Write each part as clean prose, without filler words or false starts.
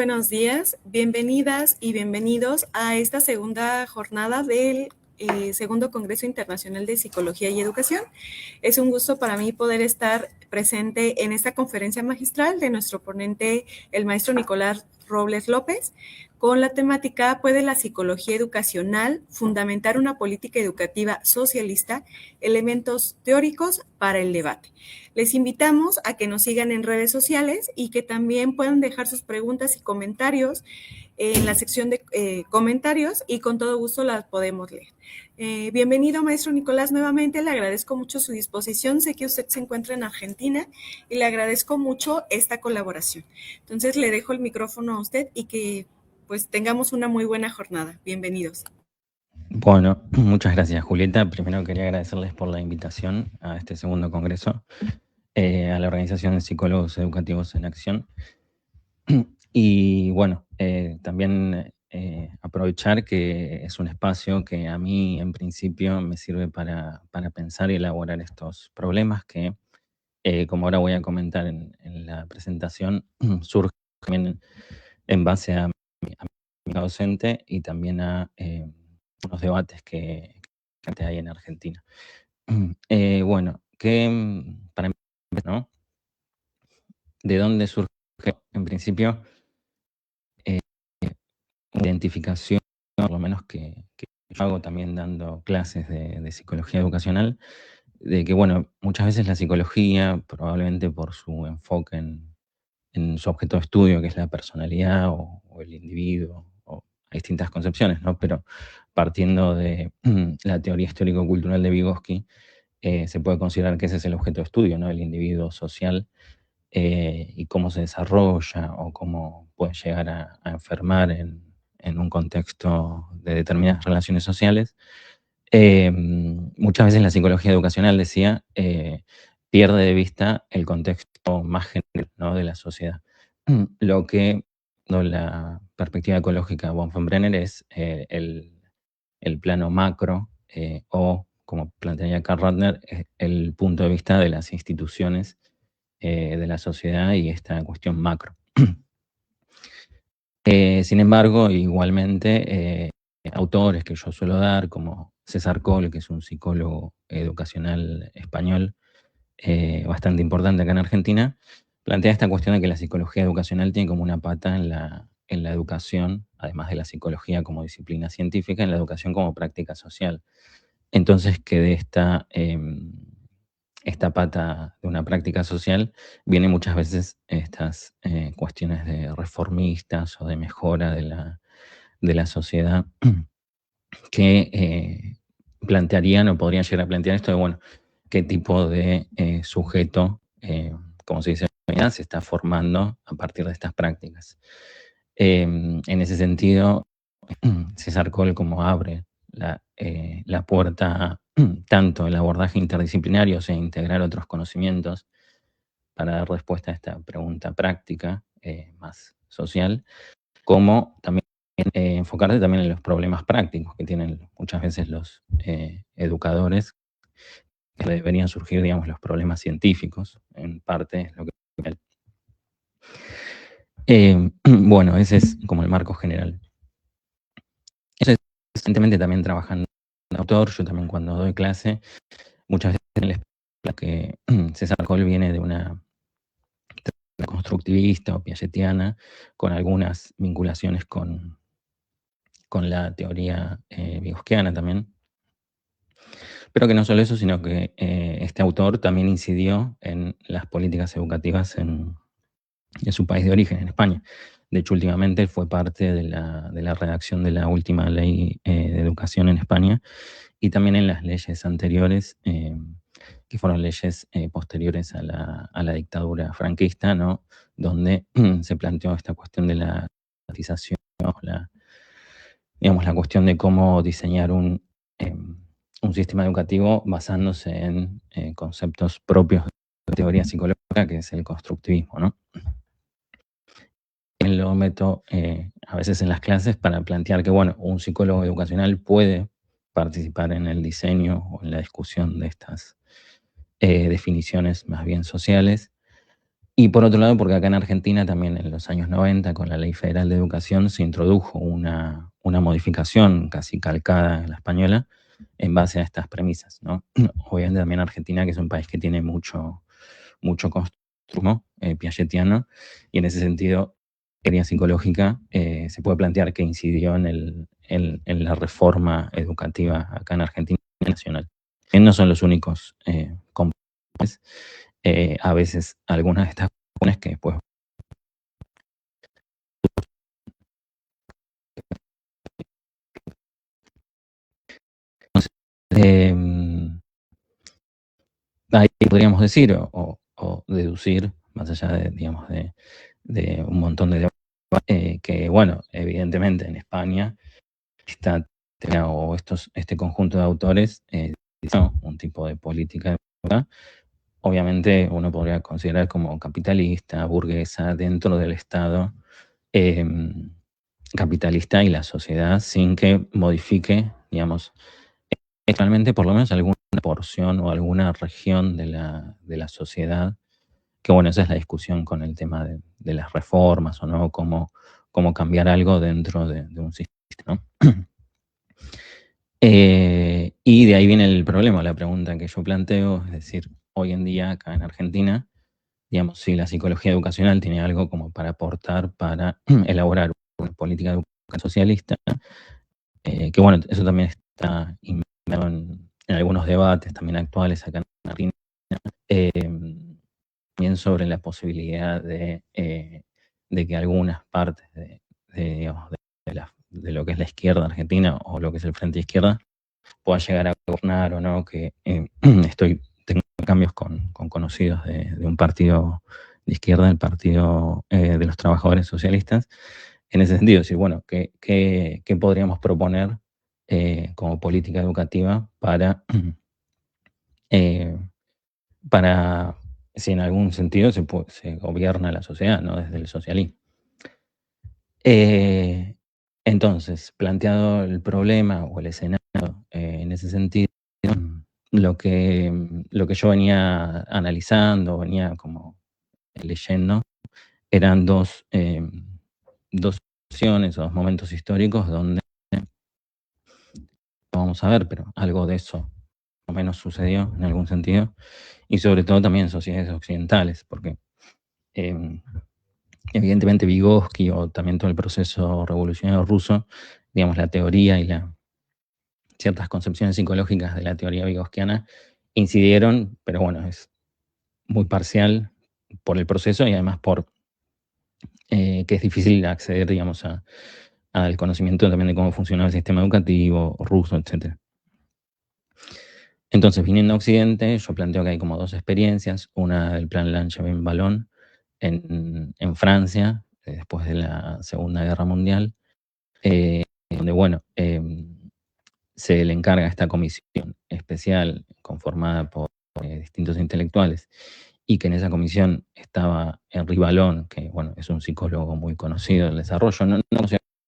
buenos días, bienvenidas y bienvenidos a esta segunda jornada del Segundo Congreso Internacional de Psicología y Educación. Es un gusto para mí poder estar presente en esta conferencia magistral de nuestro ponente, el maestro Nicolás Robles López, con la temática ¿Puede la psicología educacional fundamentar una política educativa socialista? Elementos teóricos para el debate. Les invitamos a que nos sigan en redes sociales y que también puedan dejar sus preguntas y comentarios en la sección de comentarios y con todo gusto las podemos leer. Bienvenido, maestro Nicolás, nuevamente. Le agradezco mucho su disposición. Sé que usted se encuentra en Argentina y le agradezco mucho esta colaboración. Entonces, le dejo el micrófono a usted y que pues tengamos una muy buena jornada. Bienvenidos. Bueno, muchas gracias, Julieta. Primero quería agradecerles por la invitación a este segundo congreso, a la Organización de Psicólogos Educativos en Acción. Y bueno, también aprovechar que es un espacio que a mí en principio me sirve para pensar y elaborar estos problemas que, como ahora voy a comentar en la presentación, surgen en base a mi docente y también a unos debates que hay en Argentina. Bueno, para empezar, ¿no? ¿De dónde surge? En principio, identificación, por lo menos que yo hago también dando clases de psicología educacional, de que, bueno, muchas veces la psicología, probablemente por su enfoque en su objeto de estudio, que es la personalidad o el individuo, o hay distintas concepciones, ¿no? Pero partiendo de la teoría histórico-cultural de Vygotsky, se puede considerar que ese es el objeto de estudio, ¿no? El individuo social y cómo se desarrolla o cómo puede llegar a enfermar en un contexto de determinadas relaciones sociales. Muchas veces la psicología educacional, decía, pierde de vista el contexto más general, ¿no? de la sociedad. Lo que, la perspectiva ecológica de Bonhoeffer es el plano macro o, como plantearía Karl Ratner, el punto de vista de las instituciones de la sociedad y esta cuestión macro. Sin embargo, igualmente, autores que yo suelo dar, como César Coll, que es un psicólogo educacional español bastante importante acá en Argentina, plantea esta cuestión de que la psicología educacional tiene como una pata en la educación, además de la psicología como disciplina científica, en la educación como práctica social. Entonces, que de esta pata de una práctica social vienen muchas veces estas cuestiones de reformistas o de mejora de la sociedad que plantearían o podrían llegar a plantear esto de, bueno, qué tipo de sujeto, como se dice, se está formando a partir de estas prácticas. En ese sentido, César Coll como abre la puerta tanto el abordaje interdisciplinario, o sea, integrar otros conocimientos para dar respuesta a esta pregunta práctica más social, como también enfocarse también en los problemas prácticos que tienen muchas veces los educadores, que deberían surgir, digamos, los problemas científicos, en parte lo que... bueno, ese es como el marco general. Eso es recientemente también trabajando como autor. Yo también cuando doy clase, muchas veces les explico que César Coll viene de una constructivista o piagetiana, con algunas vinculaciones con la teoría vygotskiana también. Pero que no solo eso, sino que este autor también incidió en las políticas educativas en su país de origen, en España. De hecho, últimamente fue parte de la redacción de la última ley de educación en España y también en las leyes anteriores, que fueron leyes posteriores a la dictadura franquista, ¿no? Donde se planteó esta cuestión de la privatización, digamos, la cuestión de cómo diseñar un sistema educativo basándose en conceptos propios de la teoría psicológica, que es el constructivismo, ¿no? Lo meto a veces en las clases para plantear que, bueno, un psicólogo educacional puede participar en el diseño o en la discusión de estas definiciones más bien sociales, Y por otro lado, porque acá en Argentina también en los años 90, con la Ley Federal de Educación, se introdujo una modificación casi calcada en la española en base a estas premisas, ¿no? Obviamente también Argentina, que es un país que tiene mucho constructivismo piagetiano, y en ese sentido, la teoría psicológica se puede plantear que incidió en la reforma educativa acá en Argentina nacional. No son los únicos componentes. A veces algunas de estas cuestiones que después eh, ahí podríamos decir o deducir, más allá de, digamos, de un montón de debates, que bueno, evidentemente en España este conjunto de autores un tipo de política, ¿verdad? Obviamente uno podría considerar como capitalista, burguesa, dentro del Estado capitalista y la sociedad, sin que modifique, digamos, realmente por lo menos alguna porción o alguna región de la sociedad, que bueno, esa es la discusión con el tema de las reformas o no, cómo cambiar algo dentro de un sistema, ¿no? Y de ahí viene el problema, la pregunta que yo planteo, es decir, hoy en día acá en Argentina, digamos, si la psicología educacional tiene algo como para aportar, para elaborar una política de educación socialista, que bueno, eso también está inmerso en algunos debates también actuales acá en Argentina, también sobre la posibilidad de que algunas partes digamos, de lo que es la izquierda argentina o lo que es el frente izquierda pueda llegar a gobernar o no, que tengo cambios con conocidos de un partido de izquierda, el Partido de los Trabajadores Socialistas, en ese sentido, decir, bueno, ¿qué podríamos proponer como política educativa para si en algún sentido se gobierna la sociedad, ¿no? Desde el socialismo. Entonces, planteado el problema o el escenario en ese sentido, lo que yo venía analizando, venía como leyendo, eran dos opciones o dos momentos históricos donde, vamos a ver, pero algo de eso más o menos sucedió en algún sentido, y sobre todo también en sociedades occidentales, porque evidentemente Vygotsky o también todo el proceso revolucionario ruso, digamos, la teoría y ciertas concepciones psicológicas de la teoría vygotskiana incidieron, pero bueno, es muy parcial por el proceso y además por que es difícil acceder, digamos, al conocimiento también de cómo funcionaba el sistema educativo ruso, etc. Entonces, viniendo a Occidente, yo planteo que hay como dos experiencias, una del plan Langevin-Wallon en Francia, después de la Segunda Guerra Mundial, donde, bueno, se le encarga a esta comisión especial conformada por distintos intelectuales, y que en esa comisión estaba Henri Wallon, que, bueno, es un psicólogo muy conocido del desarrollo, no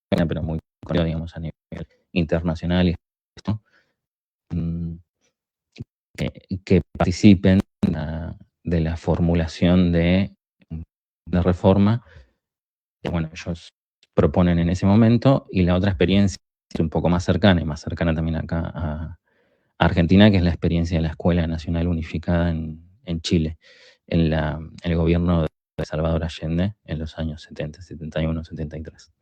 pero muy conocido, digamos, a nivel internacional, y esto, que participen de la formulación de reforma que, bueno, ellos proponen en ese momento, y la otra experiencia es un poco más cercana, y más cercana también acá a Argentina, que es la experiencia de la Escuela Nacional Unificada en Chile, en el gobierno de Salvador Allende en los años 70, 71, 73.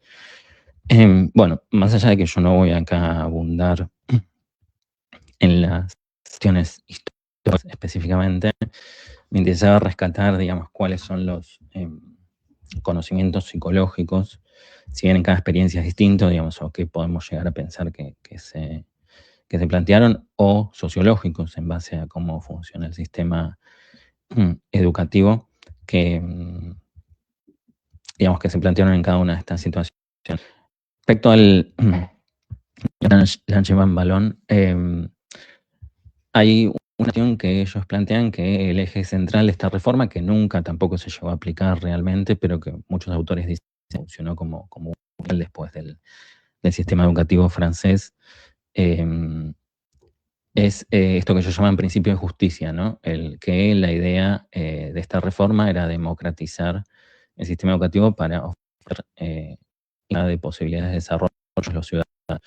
Bueno, más allá de que yo no voy acá a abundar en las cuestiones históricas específicamente, me interesaba rescatar, digamos, cuáles son los conocimientos psicológicos, si bien en cada experiencia es distinto, digamos, o qué podemos llegar a pensar que se plantearon, o sociológicos en base a cómo funciona el sistema educativo, que, digamos, que se plantearon en cada una de estas situaciones. Respecto al Langevin-Wallon, hay una cuestión que ellos plantean, que el eje central de esta reforma, que nunca tampoco se llegó a aplicar realmente, pero que muchos autores dicen que funcionó como un después del sistema educativo francés, es esto que ellos llaman principio de justicia, ¿no? Que la idea de esta reforma era democratizar el sistema educativo para ofrecer de posibilidades de desarrollo a los ciudadanos.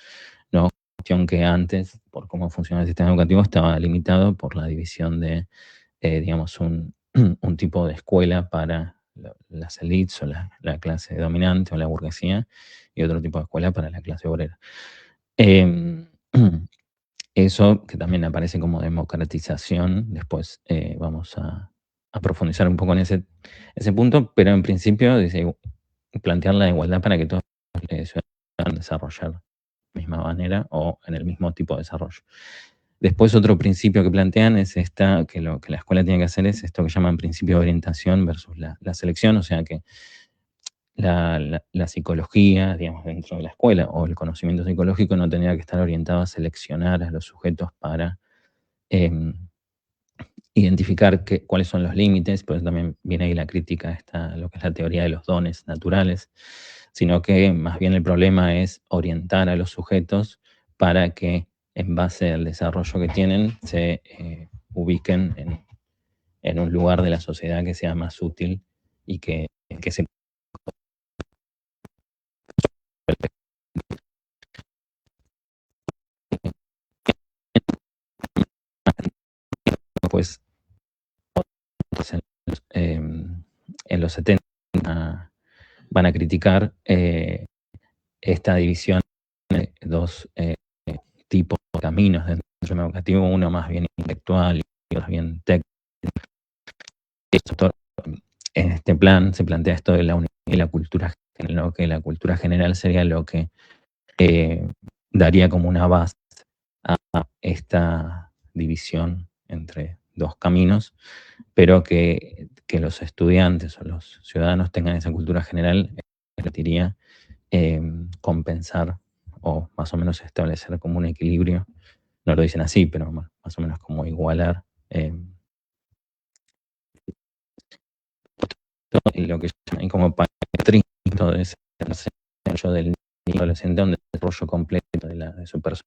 No, cuestión que antes, por cómo funciona el sistema educativo, estaba limitado por la división de, digamos, un tipo de escuela para las élites o la clase dominante o la burguesía, y otro tipo de escuela para la clase obrera. Eso que también aparece como democratización, después vamos a profundizar un poco en ese punto, pero en principio dice plantear la igualdad para que todos los ciudadanos puedan desarrollar de la misma manera o en el mismo tipo de desarrollo. Después otro principio que plantean es que lo que la escuela tiene que hacer es esto que llaman principio de orientación versus la selección, o sea que la psicología, digamos, dentro de la escuela, o el conocimiento psicológico no tendría que estar orientado a seleccionar a los sujetos para identificar cuáles son los límites, por eso también viene ahí la crítica a lo que es la teoría de los dones naturales, sino que más bien el problema es orientar a los sujetos para que en base al desarrollo que tienen se ubiquen en un lugar de la sociedad que sea más útil y que se pues en los 70 van a criticar esta división de dos tipos de caminos dentro del sistema educativo, uno más bien intelectual y otro más bien técnico. En este plan se plantea esto de la unidad y la cultura general, ¿no? Que la cultura general sería lo que daría como una base a esta división entre dos caminos, pero que los estudiantes o los ciudadanos tengan esa cultura general permitiría compensar o más o menos establecer como un equilibrio. No lo dicen así, pero más o menos como igualar lo que llaman como patrimonio de ese desarrollo del niño adolescente, un desarrollo completo de su persona,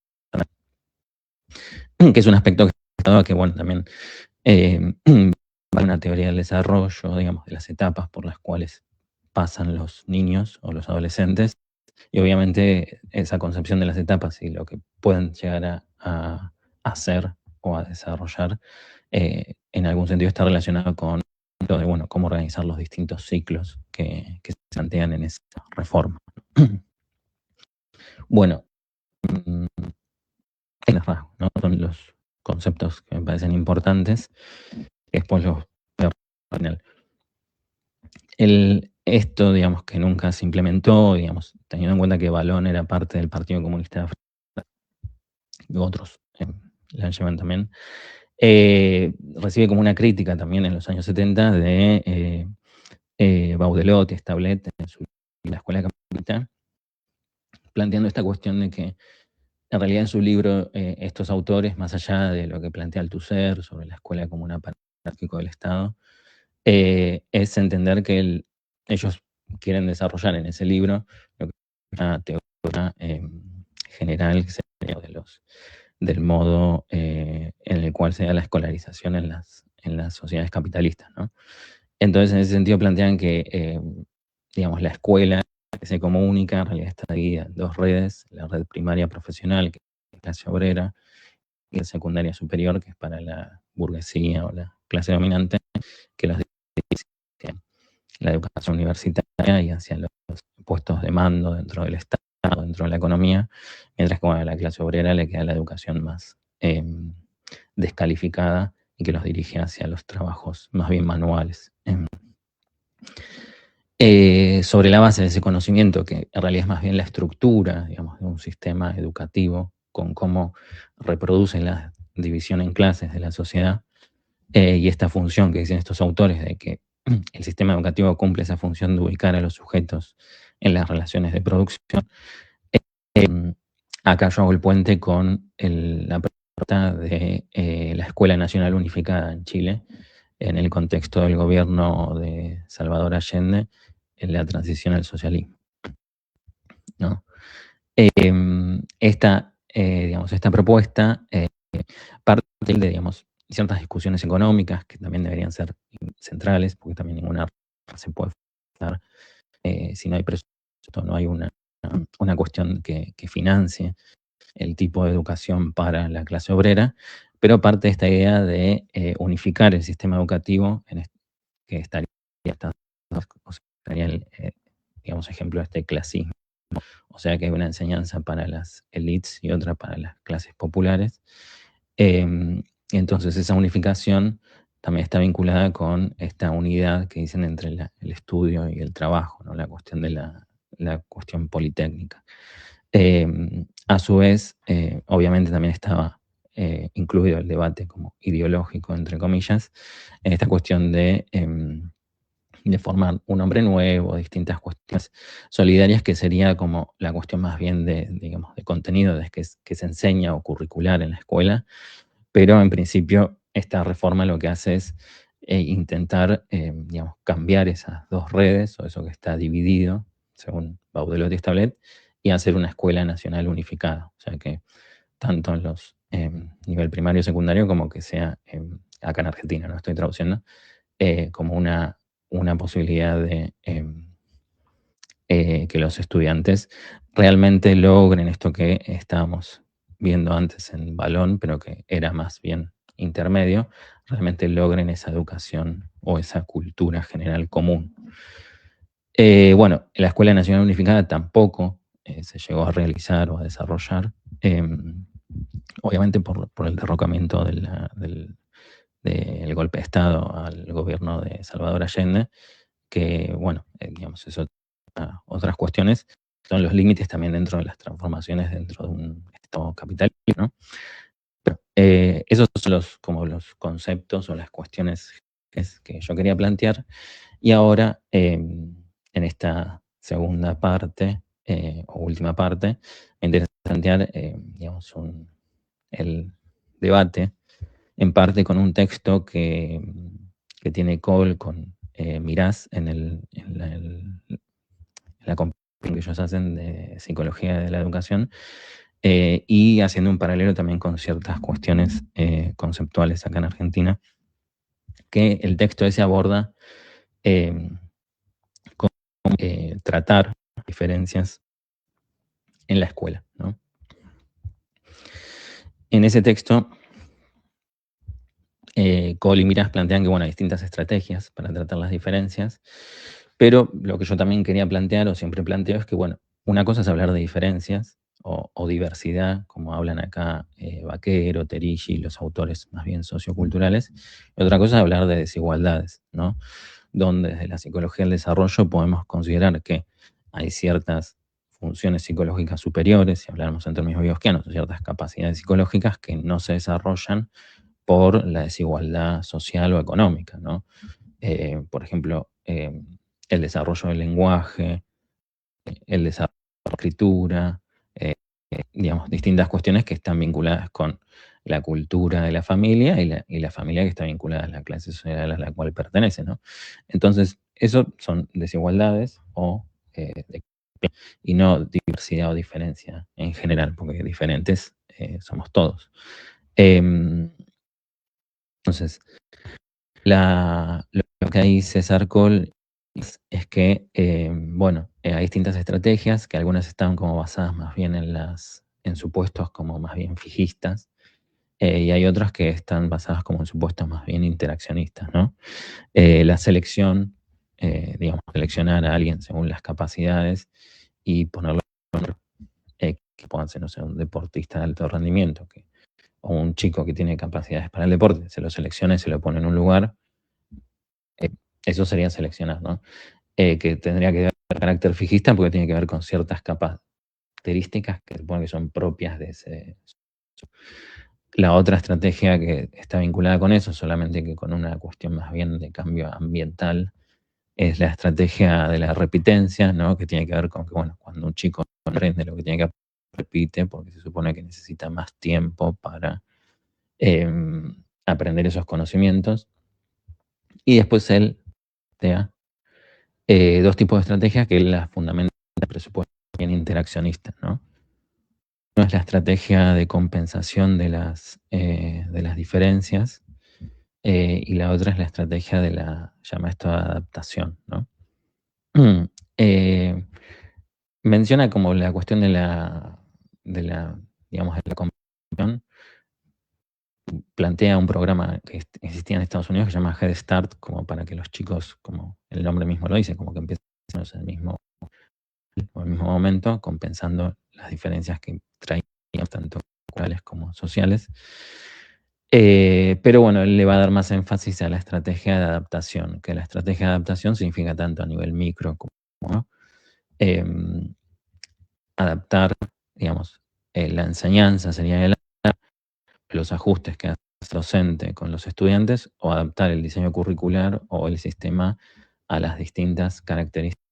que es un aspecto que bueno, también va una teoría del desarrollo, digamos, de las etapas por las cuales pasan los niños o los adolescentes, y obviamente esa concepción de las etapas y lo que pueden llegar a hacer o a desarrollar, en algún sentido está relacionado con lo de, bueno, cómo organizar los distintos ciclos que se plantean en esa reforma. Bueno, ¿no? Son los conceptos que me parecen importantes. Después los veo al final. Esto, digamos, que nunca se implementó, digamos, teniendo en cuenta que Balón era parte del Partido Comunista de Francia, y otros la llevan también, recibe como una crítica también en los años 70 de Baudelot y Stablet en la Escuela Capitalista, planteando esta cuestión de que en realidad en su libro estos autores, más allá de lo que plantea Althusser sobre la escuela como un aparato del Estado, es entender que ellos quieren desarrollar en ese libro lo que es una teoría general que sería del modo en el cual se da la escolarización en las sociedades capitalistas, ¿no? Entonces, en ese sentido plantean que, digamos, la escuela que se como única, en realidad está dividida en dos redes: la red primaria profesional, que es la clase obrera, y la secundaria superior, que es para la burguesía o la clase dominante, que los dirige la educación universitaria y hacia los puestos de mando dentro del Estado, dentro de la economía, mientras que a la clase obrera le queda la educación más descalificada y que los dirige hacia los trabajos más bien manuales. Sobre la base de ese conocimiento, que en realidad es más bien la estructura, digamos, de un sistema educativo, con cómo reproduce la división en clases de la sociedad, y esta función que dicen estos autores de que el sistema educativo cumple esa función de ubicar a los sujetos en las relaciones de producción. Acá yo hago el puente con la propuesta de la Escuela Nacional Unificada en Chile, en el contexto del gobierno de Salvador Allende, en la transición al socialismo, ¿no? Esta propuesta parte de, digamos, ciertas discusiones económicas que también deberían ser centrales, porque también ninguna se puede dar si no hay presupuesto, no hay una cuestión que financie el tipo de educación para la clase obrera, pero parte de esta idea de unificar el sistema educativo que estaría, o sea, estaría digamos, ejemplo de este clasismo. O sea que hay una enseñanza para las élites y otra para las clases populares. Entonces esa unificación también está vinculada con esta unidad que dicen entre el estudio y el trabajo, ¿no? La cuestión de la cuestión politécnica. A su vez, obviamente también estaba incluido el debate como ideológico, entre comillas, en esta cuestión de formar un hombre nuevo, distintas cuestiones solidarias, que sería como la cuestión más bien digamos, de contenido que se enseña o curricular en la escuela, pero en principio esta reforma lo que hace es intentar, digamos, cambiar esas dos redes, o eso que está dividido, según Baudelot y Stablet, y hacer una escuela nacional unificada. O sea que tanto en los nivel primario y secundario como que sea, acá en Argentina, no estoy traduciendo, como una posibilidad de que los estudiantes realmente logren esto que estábamos viendo antes en Balón, pero que era más bien intermedio, realmente logren esa educación o esa cultura general común. Bueno, la Escuela Nacional Unificada tampoco se llegó a realizar o a desarrollar, obviamente por el derrocamiento del golpe de Estado al gobierno de Salvador Allende, que, bueno, digamos, eso otras cuestiones, son los límites también dentro de las transformaciones dentro de un Estado capitalista, ¿no? Pero, esos son como los conceptos o las cuestiones que yo quería plantear. Y ahora, en esta segunda parte, o última parte, me interesa plantear, digamos, el debate, en parte con un texto que tiene Cole con Mirás en la comparación que ellos hacen de psicología de la educación, y haciendo un paralelo también con ciertas cuestiones conceptuales acá en Argentina, que el texto ese aborda cómo tratar diferencias en la escuela, ¿no? En ese texto, Cole y Mirás plantean que, bueno, hay distintas estrategias para tratar las diferencias, pero lo que yo también quería plantear, o siempre planteo, es que, bueno, una cosa es hablar de diferencias o diversidad, como hablan acá Vaquero, Terigi, los autores más bien socioculturales, y otra cosa es hablar de desigualdades, ¿no? Donde desde la psicología del desarrollo podemos considerar que hay ciertas funciones psicológicas superiores, si hablamos en términos biosquianos, ciertas capacidades psicológicas que no se desarrollan por la desigualdad social o económica, ¿no? Por ejemplo, el desarrollo del lenguaje, el desarrollo de la escritura, digamos, distintas cuestiones que están vinculadas con la cultura de la familia y la familia que está vinculada a la clase social a la cual pertenece, ¿no? Entonces, eso son desigualdades y no diversidad o diferencia en general, porque diferentes somos todos. Entonces, lo que ahí César Cole es que, bueno, hay distintas estrategias, que algunas están como basadas más bien en supuestos como más bien fijistas, y hay otras que están basadas como en supuestos más bien interaccionistas, ¿no? La selección, digamos, seleccionar a alguien según las capacidades y ponerlo que puedan ser, no sé, un deportista de alto rendimiento, o un chico que tiene capacidades para el deporte, se lo selecciona y se lo pone en un lugar, eso sería seleccionar, ¿no? Que tendría que ver con carácter fijista porque tiene que ver con ciertas características que se supone que son propias de ese. La otra estrategia que está vinculada con eso, solamente que con una cuestión más bien de cambio ambiental, es la estrategia de la repitencia, ¿no? Que tiene que ver con que, bueno, cuando un chico aprende lo que tiene que aprender, repite porque se supone que necesita más tiempo para aprender esos conocimientos. Y después él plantea dos tipos de estrategias que él las fundamenta en el presupuesto bien interaccionista, ¿no? Una es la estrategia de compensación de las diferencias, y la otra es la estrategia de llama esto adaptación, ¿no? Menciona como la cuestión de la digamos, de la comprensión. Plantea un programa que existía en Estados Unidos que se llama Head Start, como para que los chicos, como el nombre mismo lo dice, como que empiecen en el mismo momento, compensando las diferencias que traían tanto culturales como sociales. Pero bueno, él le va a dar más énfasis a la estrategia de adaptación, que la estrategia de adaptación significa tanto a nivel micro como adaptar, digamos, la enseñanza sería los ajustes que hace el docente con los estudiantes, o adaptar el diseño curricular o el sistema a las distintas características.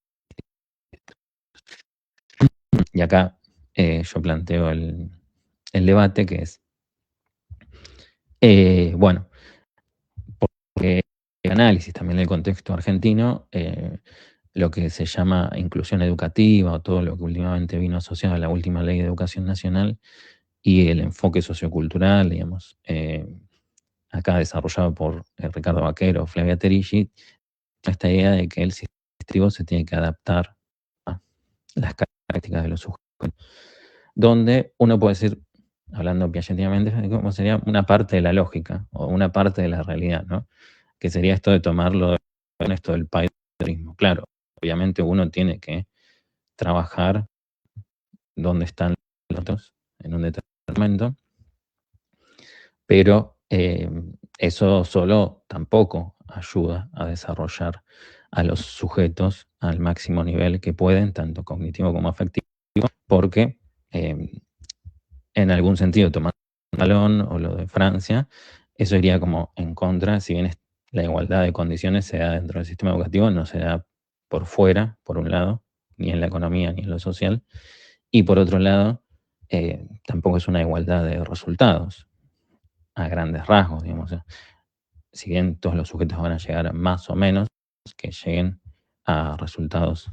Y acá yo planteo el debate, que es, bueno, porque el análisis también del contexto argentino, lo que se llama inclusión educativa, o todo lo que últimamente vino asociado a la última ley de educación nacional, y el enfoque sociocultural, digamos, acá desarrollado por Ricardo Vaquero, Flavia Terigi, esta idea de que el sistema educativo se tiene que adaptar a las características de los sujetos, donde uno puede decir, hablando piagetianamente, como sería una parte de la lógica o una parte de la realidad, ¿no? Que sería esto de tomarlo en esto del paisajismo. Claro, obviamente uno tiene que trabajar donde están los otros en un determinado momento, pero eso solo tampoco ayuda a desarrollar a los sujetos al máximo nivel que pueden, tanto cognitivo como afectivo, porque en algún sentido, tomando el balón o lo de Francia, eso iría como en contra, si bien la igualdad de condiciones se da dentro del sistema educativo, no se da por fuera, por un lado, ni en la economía ni en lo social, y por otro lado, tampoco es una igualdad de resultados, a grandes rasgos, digamos. Si bien todos los sujetos van a llegar más o menos, que lleguen a resultados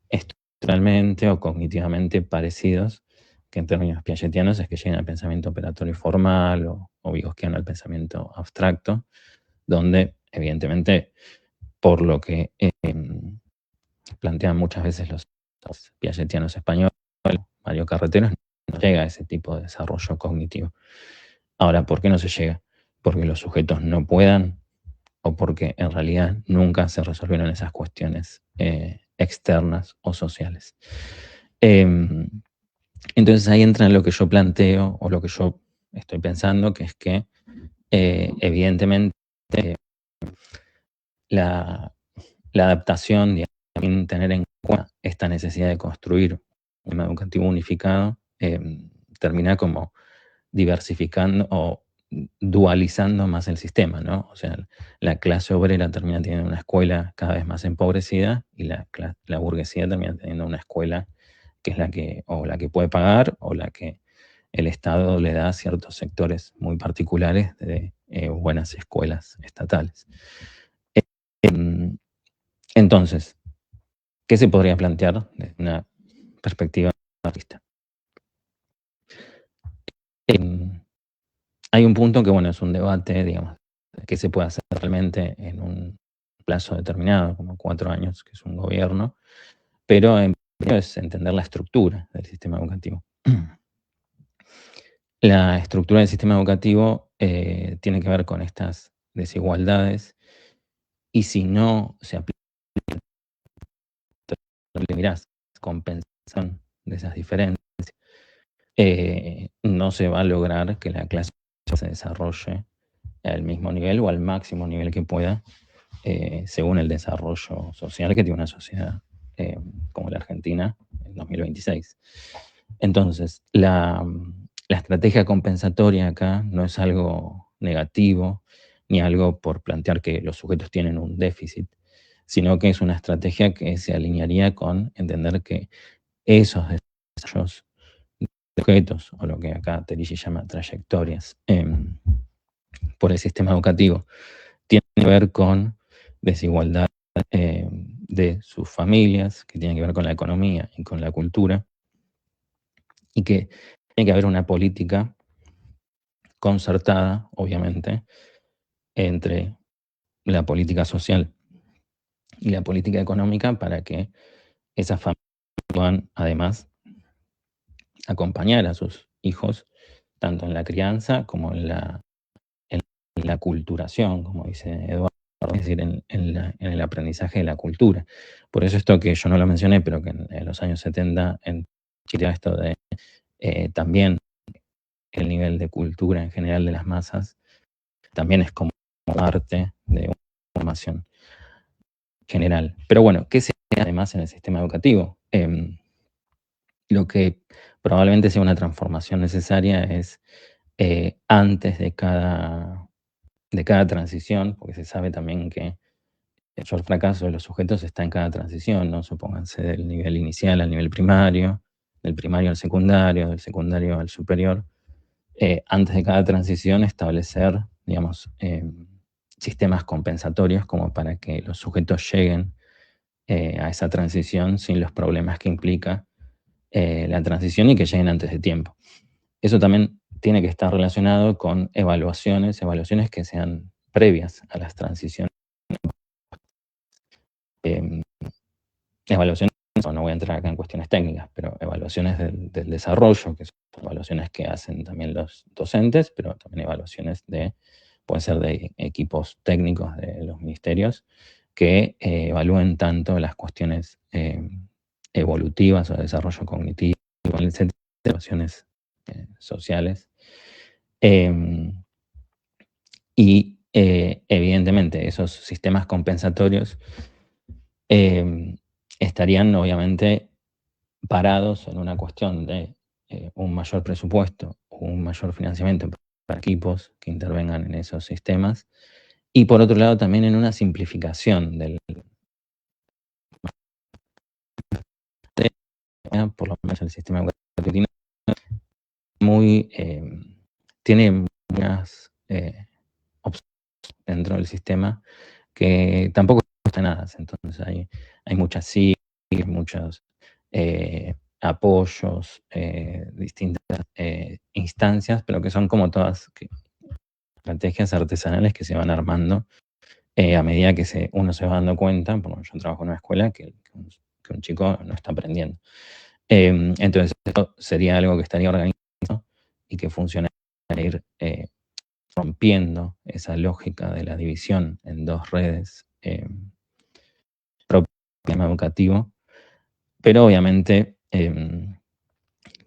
estructuralmente o cognitivamente parecidos, que en términos piagetianos es que lleguen al pensamiento operatorio formal o vygotsiano al pensamiento abstracto, donde evidentemente, por lo que plantean muchas veces los piagetianos españoles, Mario Carreteros, no llega a ese tipo de desarrollo cognitivo. Ahora, ¿por qué no se llega? Porque los sujetos no puedan, o porque en realidad nunca se resolvieron esas cuestiones externas o sociales. Entonces ahí entra lo que yo planteo, o lo que yo estoy pensando, que es que evidentemente la adaptación, digamos, tener en cuenta esta necesidad de construir un sistema educativo unificado, termina como diversificando o dualizando más el sistema, ¿no? O sea, la clase obrera termina teniendo una escuela cada vez más empobrecida, y la burguesía termina teniendo una escuela que es la que puede pagar, o la que el Estado le da a ciertos sectores muy particulares de buenas escuelas estatales. Entonces, ¿qué se podría plantear desde una perspectiva marxista? Hay un punto que, bueno, es un debate, digamos, que se puede hacer realmente en un plazo determinado, como 4 años, que es un gobierno, pero en principio es entender la estructura del sistema educativo. La estructura del sistema educativo tiene que ver con estas desigualdades, y si no se aplica, mirás, compensación de esas diferencias, no se va a lograr que la clase se desarrolle al mismo nivel o al máximo nivel que pueda, según el desarrollo social que tiene una sociedad como la Argentina en 2026. Entonces, la estrategia compensatoria acá no es algo negativo, ni algo por plantear que los sujetos tienen un déficit, sino que es una estrategia que se alinearía con entender que esos desarrollos de sujetos, o lo que acá Terigi llama trayectorias, por el sistema educativo, tienen que ver con desigualdad de sus familias, que tienen que ver con la economía y con la cultura, y que tiene que haber una política concertada, obviamente, entre la política social y la política económica para que esas familias puedan, además, acompañar a sus hijos tanto en la crianza como en la culturación, como dice Eduardo, es decir, en el aprendizaje de la cultura. Por eso esto que yo no lo mencioné, pero que en los años 70 en Chile esto de también el nivel de cultura en general de las masas, también es como parte de una formación general. Pero bueno, ¿qué se hace además en el sistema educativo? Lo que probablemente sea una transformación necesaria es antes de cada transición, porque se sabe también que el fracaso de los sujetos está en cada transición, ¿no? Supónganse del nivel inicial al nivel primario, del primario al secundario, del secundario al superior. Antes de cada transición establecer, digamos, sistemas compensatorios como para que los sujetos lleguen a esa transición sin los problemas que implica la transición y que lleguen antes de tiempo. Eso también tiene que estar relacionado con evaluaciones que sean previas a las transiciones. Eh, Evaluaciones, no voy a entrar acá en cuestiones técnicas, pero evaluaciones del desarrollo, que son evaluaciones que hacen también los docentes, pero también evaluaciones pueden ser de equipos técnicos de los ministerios, que evalúen tanto las cuestiones evolutivas o de desarrollo cognitivo, etcétera, evaluaciones sociales. Y evidentemente esos sistemas compensatorios estarían obviamente parados en una cuestión de un mayor presupuesto o un mayor financiamiento para equipos que intervengan en esos sistemas, y por otro lado también en una simplificación por lo menos el sistema educativo tiene unas opciones dentro del sistema que tampoco cuesta nada. Entonces hay muchas siglas, muchos apoyos, distintas instancias, pero que son como todas estrategias artesanales que se van armando a medida que uno se va dando cuenta. Bueno, yo trabajo en una escuela que un chico no está aprendiendo. Entonces, esto sería algo que estaría organizado y que funcionaría para ir rompiendo esa lógica de la división en dos redes propio del sistema educativo, pero obviamente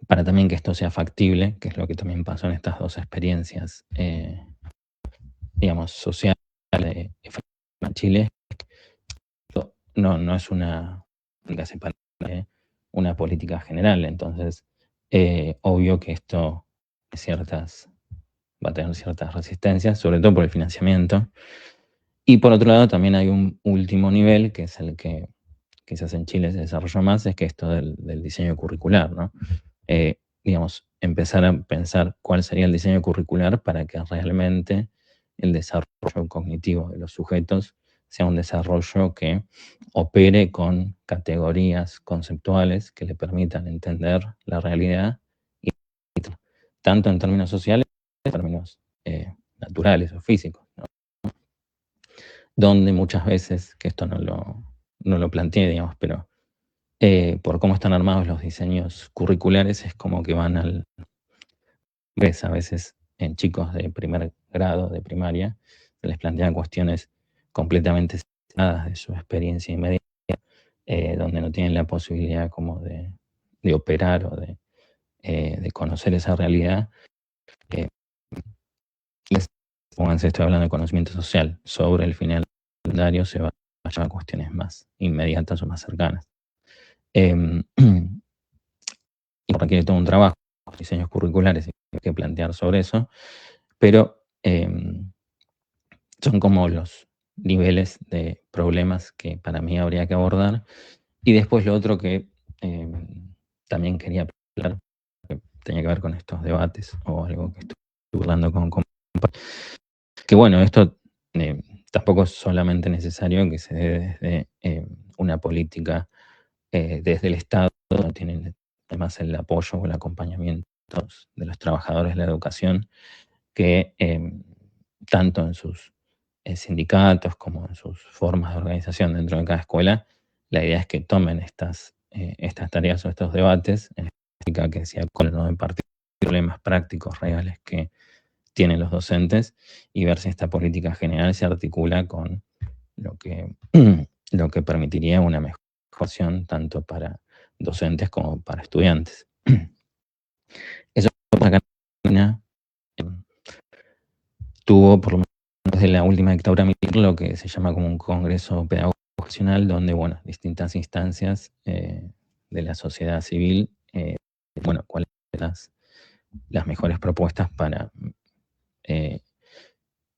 para también que esto sea factible, que es lo que también pasó en estas dos experiencias, digamos, sociales de Chile, no es una política separada, una política general. Entonces, obvio que esto va a tener ciertas resistencias, sobre todo por el financiamiento. Y por otro lado, también hay un último nivel, que es el que quizás en Chile se desarrolló más, es que esto del diseño curricular, ¿no? Digamos, empezar a pensar cuál sería el diseño curricular para que realmente el desarrollo cognitivo de los sujetos sea un desarrollo que opere con categorías conceptuales que le permitan entender la realidad, y tanto en términos sociales como en términos naturales o físicos, ¿no? Donde muchas veces, que esto no lo planteé, digamos, pero por cómo están armados los diseños curriculares, es como que ves a veces en chicos de primer grado, de primaria, se les plantean cuestiones completamente separadas de su experiencia inmediata, donde no tienen la posibilidad como de operar o de conocer esa realidad. Pónganse, estoy hablando de conocimiento social. Sobre el final secundario se va a llevar a cuestiones más inmediatas o más cercanas. Y requiere todo un trabajo, diseños curriculares, hay que plantear sobre eso, pero son como los niveles de problemas que para mí habría que abordar. Y después lo otro que también quería hablar, que tenía que ver con estos debates, o algo que estuve hablando que bueno, esto tampoco es solamente necesario que se dé desde una política desde el Estado, no tienen además el apoyo o el acompañamiento de los trabajadores de la educación que tanto en sus sindicatos como en sus formas de organización dentro de cada escuela, la idea es que tomen estas tareas o estos debates, en la que se acuerdan de partir problemas prácticos reales que tienen los docentes y ver si esta política general se articula con lo que, lo que permitiría una mejoración tanto para docentes como para estudiantes. Eso para Argentina tuvo, por lo menos desde la última dictadura militar, lo que se llama como un congreso pedagógico nacional, donde, bueno, distintas instancias de la sociedad civil, cuáles son las mejores propuestas para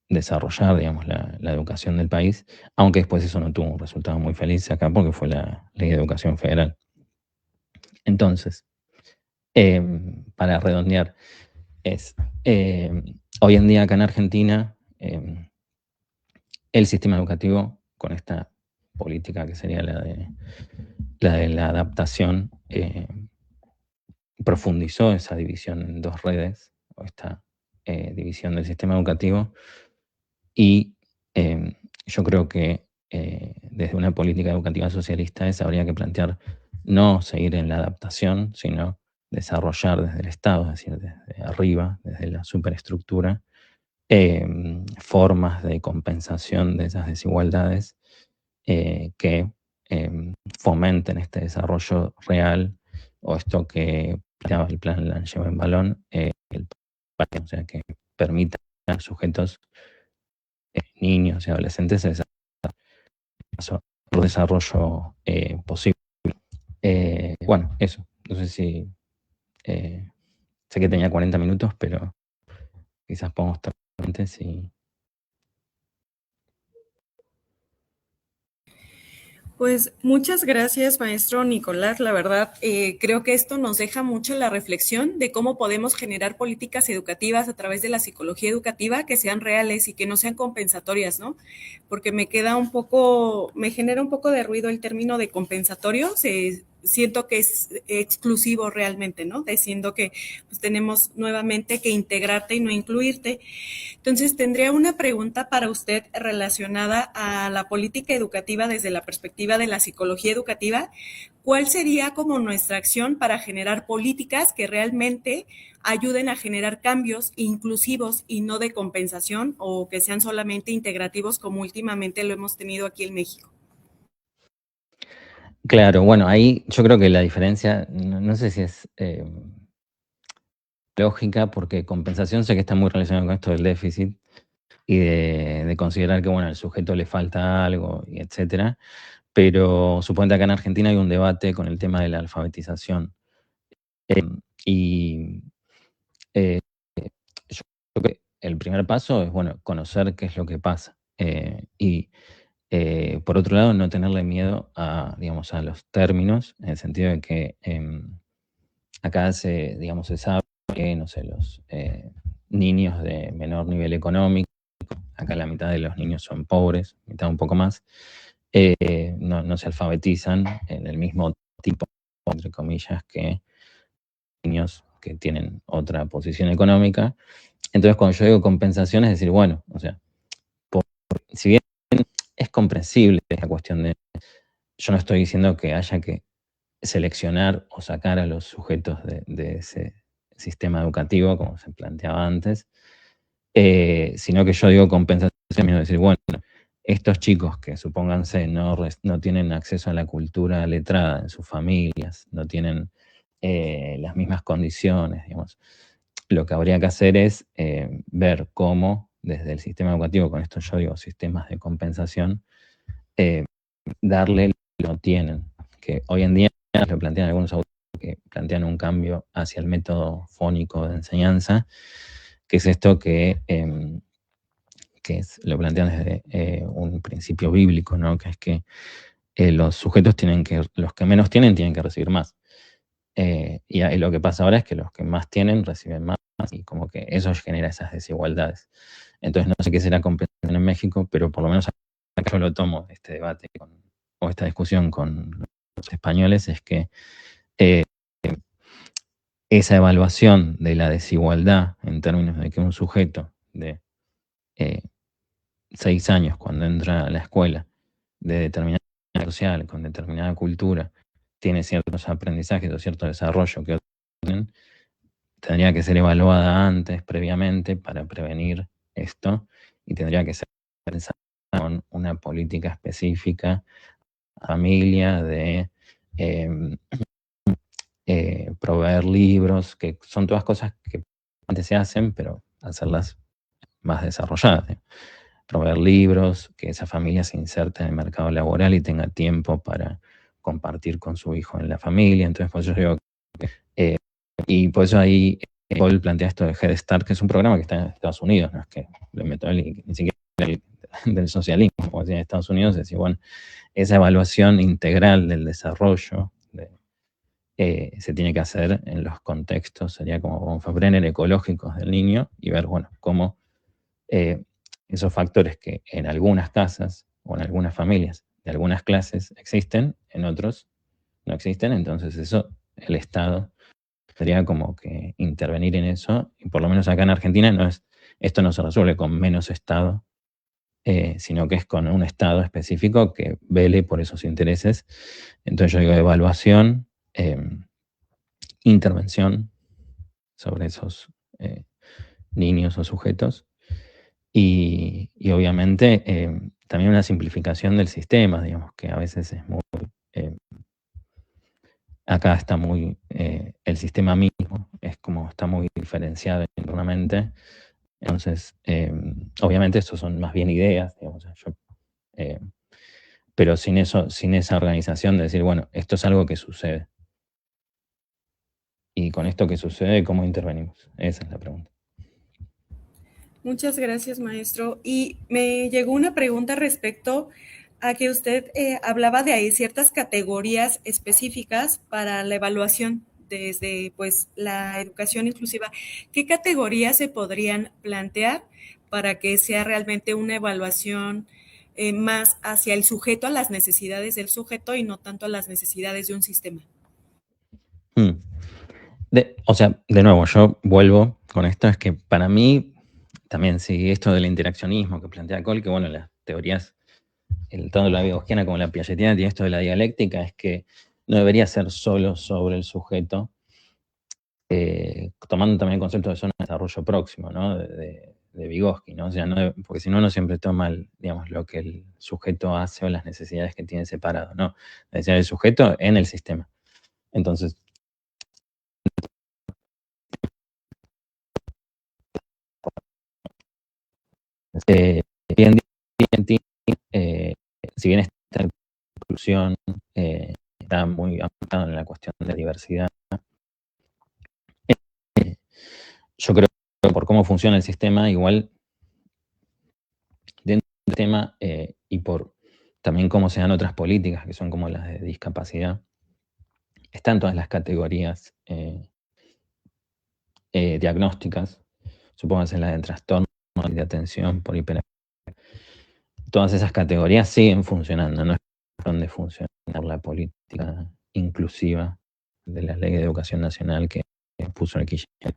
desarrollar, digamos, la educación del país, aunque después eso no tuvo un resultado muy feliz acá porque fue la Ley de Educación Federal. Entonces, para redondear, hoy en día acá en Argentina, el sistema educativo, con esta política que sería la de la adaptación, profundizó esa división en dos redes, o esta división del sistema educativo, y yo creo que desde una política educativa socialista habría que plantear no seguir en la adaptación, sino desarrollar desde el Estado, es decir, desde arriba, desde la superestructura, formas de compensación de esas desigualdades que fomenten este desarrollo real, o esto que planteaba el plan Langevo en Balón, o sea, que permita a los sujetos, niños y adolescentes, el desarrollo posible. Bueno, eso. No sé si... sé que tenía 40 minutos, pero quizás podemos estar antes y... Pues muchas gracias, maestro Nicolás. La verdad, creo que esto nos deja mucho la reflexión de cómo podemos generar políticas educativas a través de la psicología educativa que sean reales y que no sean compensatorias, ¿no? Porque me genera un poco de ruido el término de compensatorio. Siento que es exclusivo realmente, ¿no? Diciendo que pues, tenemos nuevamente que integrarte y no incluirte. Entonces, tendría una pregunta para usted relacionada a la política educativa desde la perspectiva de la psicología educativa. ¿Cuál sería como nuestra acción para generar políticas que realmente ayuden a generar cambios inclusivos y no de compensación, o que sean solamente integrativos como últimamente lo hemos tenido aquí en México? Claro, bueno, ahí yo creo que la diferencia, no sé si es lógica, porque compensación sé que está muy relacionado con esto del déficit y de considerar que, bueno, al sujeto le falta algo, y etcétera. Pero suponete acá en Argentina hay un debate con el tema de la alfabetización. Y yo creo que el primer paso es, bueno, conocer qué es lo que pasa. Y por otro lado, no tenerle miedo a, digamos, a los términos, en el sentido de que acá digamos, se sabe que, no sé, los niños de menor nivel económico, acá la mitad de los niños son pobres, mitad un poco más, no se alfabetizan en el mismo tipo, entre comillas, que niños que tienen otra posición económica. Entonces, cuando yo digo compensación, es decir, bueno, o sea, si bien es comprensible la cuestión de... Yo no estoy diciendo que haya que seleccionar o sacar a los sujetos de ese sistema educativo, como se planteaba antes, sino que yo digo compensación, es decir, bueno, estos chicos que, supónganse, no tienen acceso a la cultura letrada en sus familias, no tienen las mismas condiciones, digamos, lo que habría que hacer es ver cómo desde el sistema educativo, con esto yo digo sistemas de compensación, darle lo que no tienen, que hoy en día lo plantean algunos autores que plantean un cambio hacia el método fónico de enseñanza, que es esto que lo plantean desde un principio bíblico, ¿no? Que es que los sujetos los que menos tienen que recibir más. Y lo que pasa ahora es que los que más tienen reciben más, y como que eso genera esas desigualdades. Entonces, no sé qué será compensación en México, pero por lo menos acá yo lo tomo, este debate o esta discusión con los españoles, es que esa evaluación de la desigualdad en términos de que un sujeto de 6 años cuando entra a la escuela, de determinada social, con determinada cultura, tiene ciertos aprendizajes o cierto desarrollo que otros tienen, tendría que ser evaluada antes, previamente, para prevenir esto, y tendría que ser pensada con una política específica, familia, de proveer libros, que son todas cosas que antes se hacen, pero hacerlas más desarrolladas. Proveer libros, que esa familia se inserte en el mercado laboral y tenga tiempo para compartir con su hijo en la familia. Entonces, por eso yo digo, y por eso ahí Paul plantea esto de Head Start, que es un programa que está en Estados Unidos, no es que lo inventó él, ni siquiera del socialismo, como decía en Estados Unidos, es decir, bueno, esa evaluación integral del desarrollo se tiene que hacer en los contextos, sería como Brenner, ecológicos del niño, y ver, bueno, cómo esos factores que en algunas casas o en algunas familias de algunas clases existen, en otros no existen, entonces eso, el Estado tendría como que intervenir en eso, y por lo menos acá en Argentina esto no se resuelve con menos Estado, sino que es con un Estado específico que vele por esos intereses. Entonces yo digo evaluación, intervención sobre esos niños o sujetos, y obviamente también una simplificación del sistema, digamos, que a veces es muy... acá está muy... el sistema mismo es como está muy diferenciado internamente. Entonces, obviamente eso son más bien ideas, digamos, pero sin eso, sin esa organización de decir, bueno, esto es algo que sucede. Y con esto que sucede, ¿cómo intervenimos? Esa es la pregunta. Muchas gracias, maestro. Y me llegó una pregunta respecto a que usted hablaba de ahí ciertas categorías específicas para la evaluación desde pues la educación inclusiva. ¿Qué categorías se podrían plantear para que sea realmente una evaluación más hacia el sujeto, a las necesidades del sujeto y no tanto a las necesidades de un sistema? O sea, de nuevo, yo vuelvo con esto, es que para mí también sí, esto del interaccionismo que plantea Cole, que bueno, las teorías, tanto la vygotsquiana como la piagetiana, tiene esto de la dialéctica, es que no debería ser solo sobre el sujeto, tomando también el concepto de zona de desarrollo próximo, ¿no? De Vygotsky, ¿no? O sea, porque si no, uno siempre toma, digamos, lo que el sujeto hace o las necesidades que tiene separado, ¿no? Es decir, el sujeto en el sistema. Entonces, bien, si bien esta inclusión está muy apuntada en la cuestión de diversidad, yo creo que por cómo funciona el sistema, igual dentro del tema y por también cómo se dan otras políticas, que son como las de discapacidad, están todas las categorías diagnósticas, supóngase la de trastorno de atención por hiperactividad. Todas esas categorías siguen funcionando, no es donde funciona la política inclusiva de la Ley de Educación Nacional que puso el Kirchner.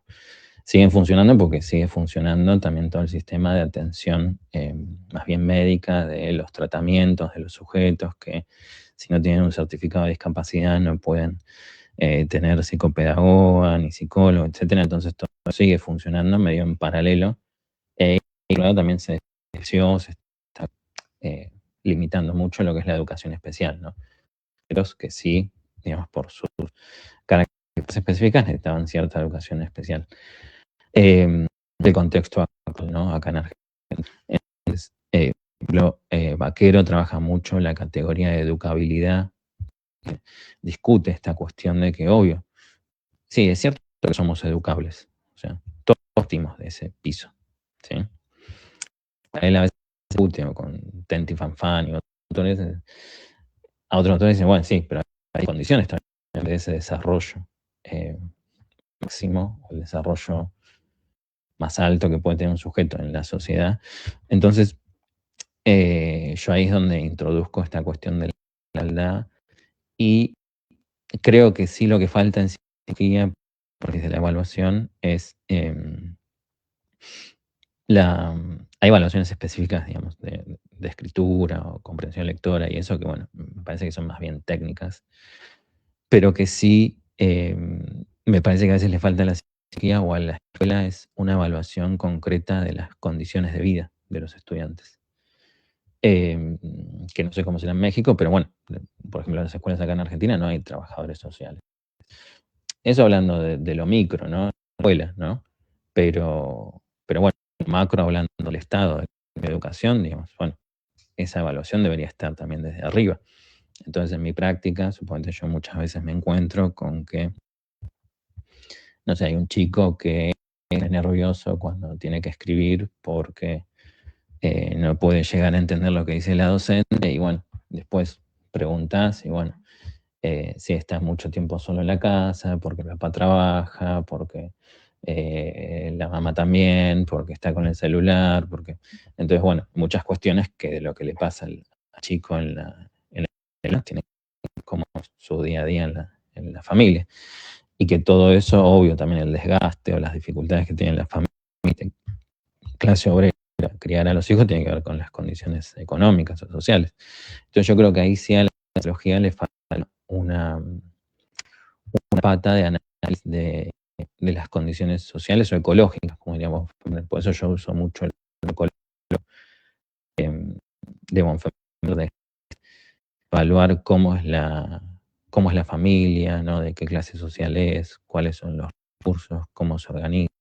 Siguen funcionando porque sigue funcionando también todo el sistema de atención más bien médica, de los tratamientos de los sujetos que si no tienen un certificado de discapacidad no pueden tener psicopedagoga ni psicólogo, etcétera. Entonces todo sigue funcionando medio en paralelo. Y luego también se está limitando mucho lo que es la educación especial, ¿no? Pero que sí, digamos, por sus características específicas necesitaban cierta educación especial. El contexto actual, ¿no? Acá en Argentina. Entonces, Vaquero trabaja mucho la categoría de educabilidad, discute esta cuestión de que, obvio, sí, es cierto que somos educables, o sea, todos partimos de ese piso, ¿sí? Él a veces discute con Tenti Fanfani y otros autores, a otros autores dicen, bueno, sí, pero hay condiciones también de ese desarrollo máximo, el desarrollo más alto que puede tener un sujeto en la sociedad. Entonces, yo ahí es donde introduzco esta cuestión de la igualdad y creo que sí lo que falta en psicología de la evaluación es hay evaluaciones específicas, digamos, de escritura o comprensión lectora y eso que, bueno, me parece que son más bien técnicas, pero que sí me parece que a veces le falta a la psicología o a la escuela es una evaluación concreta de las condiciones de vida de los estudiantes. Que no sé cómo será en México, pero bueno, por ejemplo, en las escuelas acá en Argentina no hay trabajadores sociales. Eso hablando de lo micro, ¿no? Escuela, ¿no? Pero bueno, macro hablando del Estado, de la educación, digamos, bueno, esa evaluación debería estar también desde arriba. Entonces, en mi práctica, supongo yo muchas veces me encuentro con que, no sé, hay un chico que es nervioso cuando tiene que escribir porque no puede llegar a entender lo que dice la docente y bueno, después preguntas y bueno, si estás mucho tiempo solo en la casa, porque el papá trabaja, porque la mamá también, porque está con el celular, porque... Entonces, bueno, muchas cuestiones que de lo que le pasa al chico en la escuela tiene como su día a día en la familia. Y que todo eso, obvio, también el desgaste o las dificultades que tiene la familia, clase obrera, criar a los hijos tiene que ver con las condiciones económicas o sociales. Entonces yo creo que ahí sí a la psicología le falta una pata de análisis de las condiciones sociales o ecológicas, como diríamos. Por eso yo uso mucho el ecológico de Bonfem, de evaluar cómo es la familia, ¿no? De qué clase social es, cuáles son los recursos, cómo se organiza,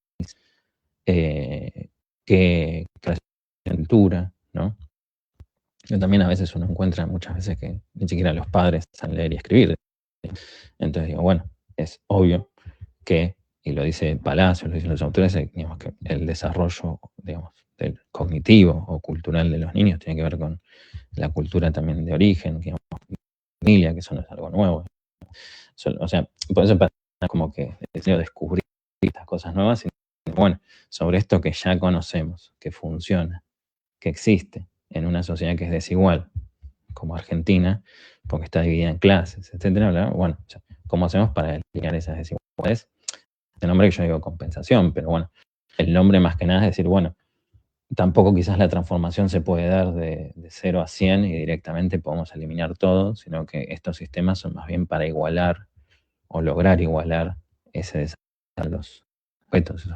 qué clase de cultura, ¿no? Yo también a veces uno encuentra muchas veces que ni siquiera los padres saben leer y escribir. Entonces digo, bueno, es obvio que, y lo dice Palacio, lo dicen los autores, digamos que el desarrollo, digamos, del cognitivo o cultural de los niños tiene que ver con la cultura también de origen, digamos, familia, que eso no es algo nuevo. O sea, por eso pasa como que deseo descubrir estas cosas nuevas, y bueno, sobre esto que ya conocemos, que funciona, que existe en una sociedad que es desigual, como Argentina, porque está dividida en clases, etcétera, ¿verdad? Bueno, ¿cómo hacemos para eliminar esas desigualdades? El nombre que yo digo compensación, pero bueno, el nombre más que nada es decir, bueno, tampoco quizás la transformación se puede dar de 0 a 100 y directamente podemos eliminar todo, sino que estos sistemas son más bien para igualar o lograr igualar ese desarrollo de los objetos.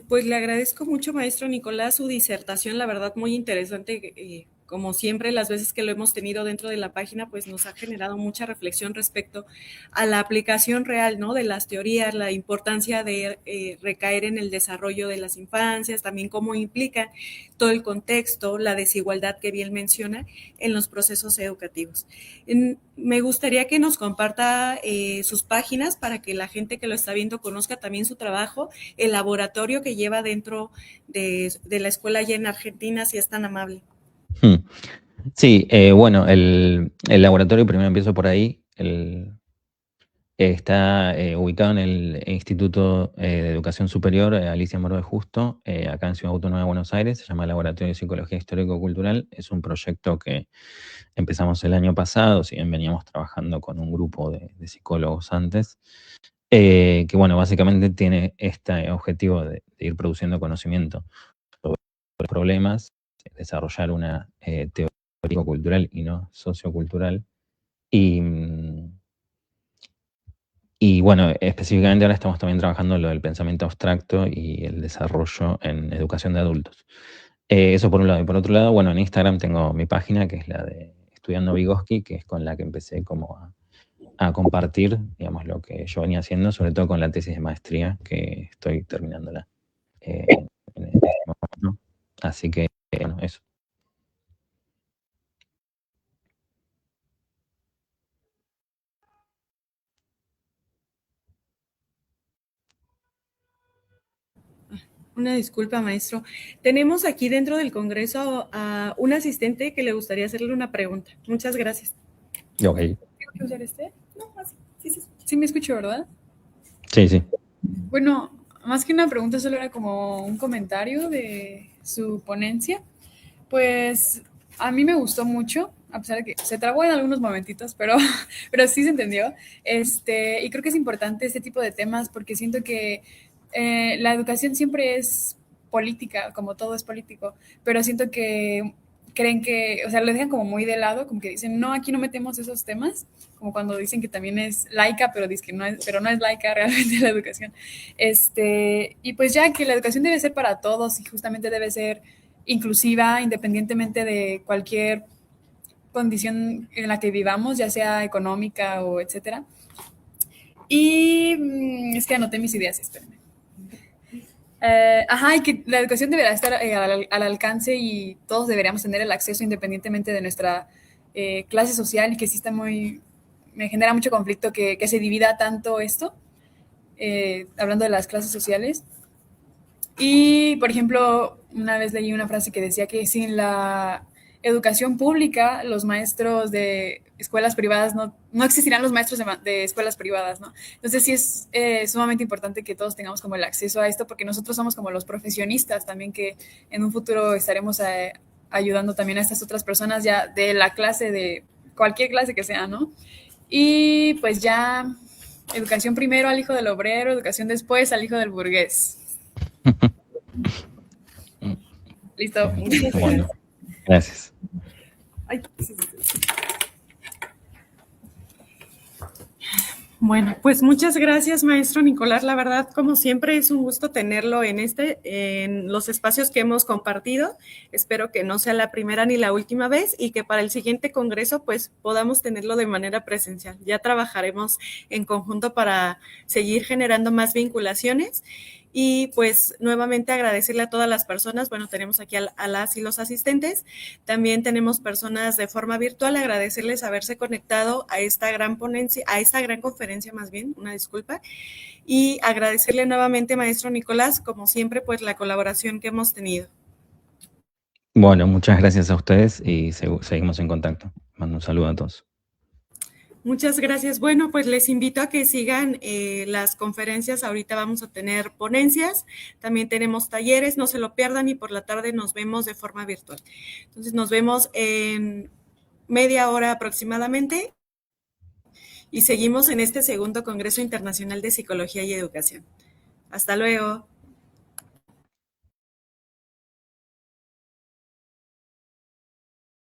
Pues le agradezco mucho, maestro Nicolás, su disertación, la verdad muy interesante. Como siempre, las veces que lo hemos tenido dentro de la página, pues nos ha generado mucha reflexión respecto a la aplicación real, ¿no? De las teorías, la importancia de recaer en el desarrollo de las infancias, también cómo implica todo el contexto, la desigualdad que bien menciona en los procesos educativos. Me gustaría que nos comparta sus páginas para que la gente que lo está viendo conozca también su trabajo, el laboratorio que lleva dentro de la escuela allá en Argentina, si es tan amable. Sí, bueno, el laboratorio, primero empiezo por ahí, está ubicado en el Instituto de Educación Superior Alicia Moro de Justo, acá en Ciudad Autónoma de Buenos Aires. Se llama Laboratorio de Psicología Histórico-Cultural. Es un proyecto que empezamos el año pasado, si bien veníamos trabajando con un grupo de psicólogos antes, que bueno, básicamente tiene este objetivo de ir produciendo conocimiento sobre los problemas, desarrollar una teoría cultural y no sociocultural. Y bueno, específicamente ahora estamos también trabajando lo del pensamiento abstracto y el desarrollo en educación de adultos. Eso por un lado. Y por otro lado, bueno, en Instagram tengo mi página, que es la de Estudiando Vygotsky, que es con la que empecé como a compartir, digamos, lo que yo venía haciendo, sobre todo con la tesis de maestría, que estoy terminándola en este momento, ¿no? Así que, bueno, eso. Una disculpa, maestro. Tenemos aquí dentro del Congreso a un asistente que le gustaría hacerle una pregunta. Muchas gracias. Ok. ¿Tengo que usar este? No, así. Sí me escucho, ¿verdad? Sí, sí. Bueno, más que una pregunta, solo era como un comentario de su ponencia. Pues a mí me gustó mucho. a pesar de que se trabó en algunos momentitos, pero sí se entendió. Y creo que es importante este tipo de temas porque siento que la educación siempre es política, como todo es político, pero siento que creen que, o sea, lo dejan como muy de lado, como que dicen, no, aquí no metemos esos temas, como cuando dicen que también es laica, pero dicen que no es, pero no es laica realmente la educación. Y pues ya que la educación debe ser para todos y justamente debe ser inclusiva, independientemente de cualquier condición en la que vivamos, ya sea económica o etcétera. Y es que anoté mis ideas, espérenme. Y que la educación deberá estar al alcance y todos deberíamos tener el acceso independientemente de nuestra clase social y que sí está muy... Me genera mucho conflicto que se divida tanto esto, hablando de las clases sociales. Y, por ejemplo, una vez leí una frase que decía que sin la educación pública, los maestros de escuelas privadas no existirán los maestros de escuelas privadas, ¿no? Entonces sí es sumamente importante que todos tengamos como el acceso a esto, porque nosotros somos como los profesionistas también que en un futuro estaremos ayudando también a estas otras personas ya de la clase, de cualquier clase que sea, ¿no? Y pues ya, educación primero al hijo del obrero, educación después al hijo del burgués. Listo. Bueno, gracias. Ay, sí. Bueno, pues muchas gracias, maestro Nicolás. La verdad, como siempre, es un gusto tenerlo en los espacios que hemos compartido. Espero que no sea la primera ni la última vez y que para el siguiente congreso, pues, podamos tenerlo de manera presencial. Ya trabajaremos en conjunto para seguir generando más vinculaciones. Y pues nuevamente agradecerle a todas las personas, bueno, tenemos aquí a las y los asistentes, también tenemos personas de forma virtual, agradecerles haberse conectado a esta gran ponencia, a esta gran conferencia más bien, una disculpa, y agradecerle nuevamente, maestro Nicolás, como siempre, pues la colaboración que hemos tenido. Bueno, muchas gracias a ustedes y seguimos en contacto. Mando un saludo a todos. Muchas gracias. Bueno, pues les invito a que sigan las conferencias. Ahorita vamos a tener ponencias, también tenemos talleres, no se lo pierdan y por la tarde nos vemos de forma virtual. Entonces nos vemos en media hora aproximadamente y seguimos en este segundo Congreso Internacional de Psicología y Educación. Hasta luego.